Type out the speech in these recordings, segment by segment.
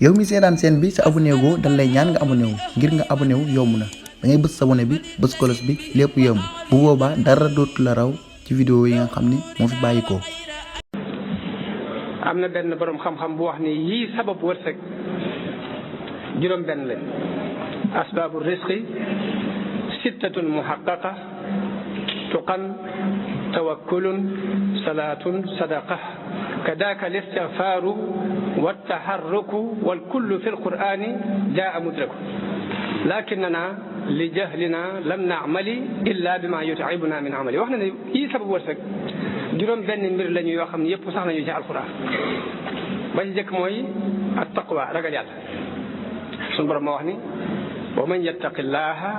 yow mi seetaan seen bi sa abonné go dañ lay ñaan nga abonné wu ngir nga abonné wu yomb na da ngay bëss abonné bi bëss kolos bi lépp yomb bu boobaa dara dootu la raw ci vidéo yi nga xam ni moo fi bàyyikoo. am na benn borom xam-xam bu wax ni yii sabab wërsëg juróom benn lañ asbaabu risqi sittatun muhaqqaqa tuqan tawakkulun salaatun sadaqa kadaka listigfaaru wattaharruku walkullu fi lqur'ani jaa mudraku lakinana li jahlina lam naamali illa bima yut'ibuna min amali wax na ne yii sabab wërsëg juróom benn mbir lañu yoo xam ne yëpp sax nañu ci alquran ba ci jëkk mooy at taqwa ragal yàlla suñu borom moo wax ni wa man yattaqi llaha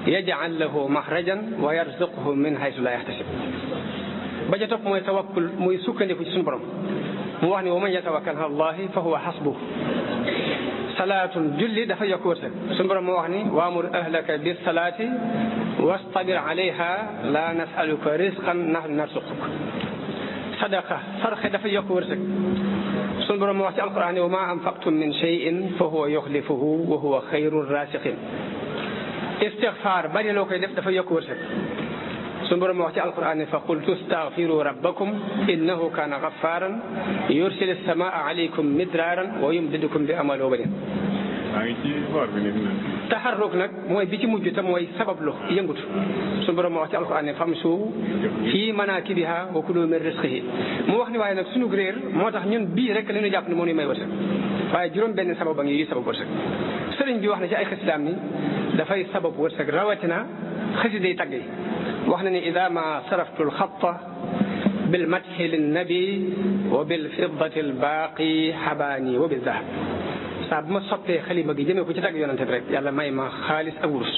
yaj'al lahu maxrajan wa yarzuqhu min haythu la yahtasib ba ca topp mooy tawakkul muy sukkandiku ci suñu borom mu wax ni wa man yatawakkal ala allahi fa huwa hasbuh salaatun julli dafa yokk wërsëg suñu borom moo wax ni waamur ahlaka bis salaati wastabir alayha la nasaluka rizqan nahnu narzuquk sadaqa sarxe dafa yokk wërsëg suñu borom moo wax ci alquran wa ma anfaqtum min shay'in fa huwa yukhlifuhu wa huwa khayru rasiqin istigfaar bari loo koy def dafa yokk wërsëg suñu borom moo wax ci alquran fa qultu astaghfiru rabbakum innahu kana ghaffaran yursilu as-samaa alaykum midraran wa yumdidukum bi amwalin wa banin taxarruk nag mooy bi ci mujj te mooy sabablu yëngutu suñu borom moo wax ci alquran ne famsu fii manaakibiha wa kulu min rizqihi mu wax ni waaye nag suñu réer moo tax ñun bii rek li ñu jàpp ne moo ñuy may wërsëg waaye juróom benn sabab a ngi yi sabab wërsëg sëriñ bi wax na ci ay xasidaam ni dafay sabab wërsëg rawatina xasida yi tagg yi wax na ni ida ma saraftu alxatta bil madhi linnabi wa bil fiddati albaaqi xabaani wa bil dahab saa bu ma soppee xalima gi jëmee ko ci tagg yonante bi rek yàlla may ma xaalis ak wurus